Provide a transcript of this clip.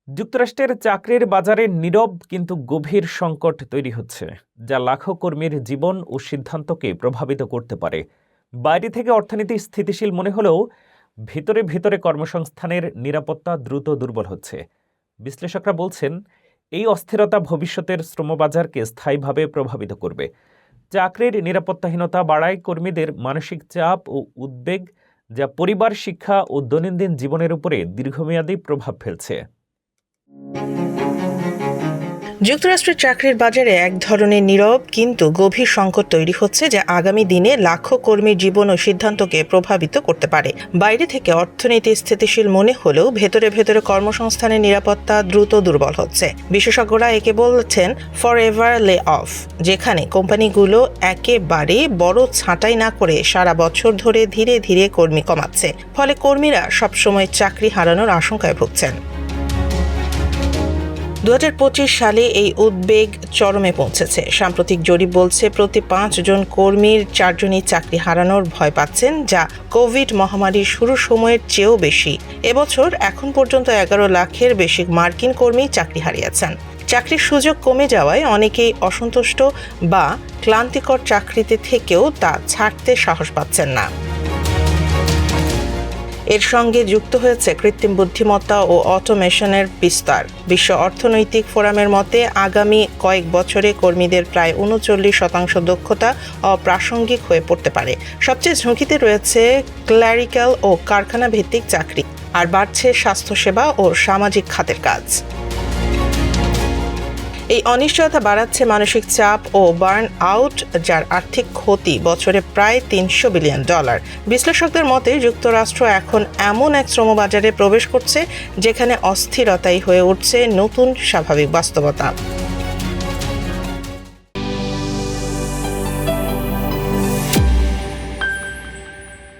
যুক্তরাষ্ট্রের চাকরির বাজারে নীরব কিন্তু গভীর সংকট তৈরি হচ্ছে, যা লাখো কর্মীর জীবন ও সিদ্ধান্তকে প্রভাবিত করতে পারে। বাইরে থেকে অর্থনীতি স্থিতিশীল মনে হলেও ভিতরে ভিতরে কর্মসংস্থানের নিরাপত্তা দ্রুত দুর্বল হচ্ছে। বিশ্লেষকরা বলছেন, এই অস্থিরতা ভবিষ্যতের শ্রমবাজারকে স্থায়ীভাবে প্রভাবিত করবে। চাকরির নিরাপত্তাহীনতা বাড়ায় কর্মীদের মানসিক চাপ ও উদ্বেগ, যা পরিবার, শিক্ষা ও দৈনন্দিন জীবনের উপরে দীর্ঘমেয়াদী প্রভাব ফেলছে। যুক্তরাষ্ট্রের চাকরির বাজারে এক ধরনের নীরব কিন্তু গভীর সংকট তৈরি হচ্ছে, যা আগামী দিনে লাখো কর্মীর জীবন ও সিদ্ধান্তকে প্রভাবিত করতে পারে। বাইরে থেকে অর্থনীতি স্থিতিশীল মনে হলেও ভেতরে ভেতরে কর্মসংস্থানের নিরাপত্তা দ্রুত দুর্বল হচ্ছে। বিশেষজ্ঞরা একে বলছেন ফরএভার লে অফ, যেখানে কোম্পানিগুলো একেবারে বড় ছাঁটাই না করে সারা বছর ধরে ধীরে ধীরে কর্মী কমাচ্ছে। ফলে কর্মীরা সবসময় চাকরি হারানোর আশঙ্কায় ভুগছেন। 2025 সালে এই উদ্বেগ চরমে পৌঁছেছে। সাম্প্রতিক জরিপ বলছে প্রতি 5 জন কর্মীর 4 জনই চাকরি হারানোর ভয় পাচ্ছেন, যা কোভিড মহামারীর শুরুর সময়ের চেয়েও বেশি। এবছর এখন পর্যন্ত 11 লাখের বেশি মার্কিন কর্মী চাকরি হারিয়েছেন। চাকরির সুযোগ কমে যাওয়ায় অনেকেই অসন্তুষ্ট বা ক্লান্তিকর চাকরিতে থেকেও তা ছাড়তে সাহস পাচ্ছেন না। এর সঙ্গে যুক্ত হয়েছে কৃত্রিম বুদ্ধিমত্তা ও অটোমেশনের বিস্তার। বিশ্ব অর্থনৈতিক ফোরামের মতে আগামী কয়েক বছরে কর্মীদের প্রায় 39% দক্ষতা অপ্রাসঙ্গিক হয়ে পড়তে পারে। সবচেয়ে ঝুঁকিতে রয়েছে ক্লারিক্যাল ও কারখানা ভিত্তিক চাকরি, আর বাড়ছে স্বাস্থ্যসেবা ও সামাজিক খাতের কাজ। এই অনিশ্চয়তা বাড়াচ্ছে মানসিক চাপ ও বার্ন আউট, যার আর্থিক ক্ষতি বছরে প্রায় $300 বিলিয়ন। বিশ্লেষকদের মতে যুক্তরাষ্ট্র এখন এমন এক শ্রমবাজারে প্রবেশ করছে যেখানে অস্থিরতাই হয়ে উঠছে নতুন স্বাভাবিক বাস্তবতা।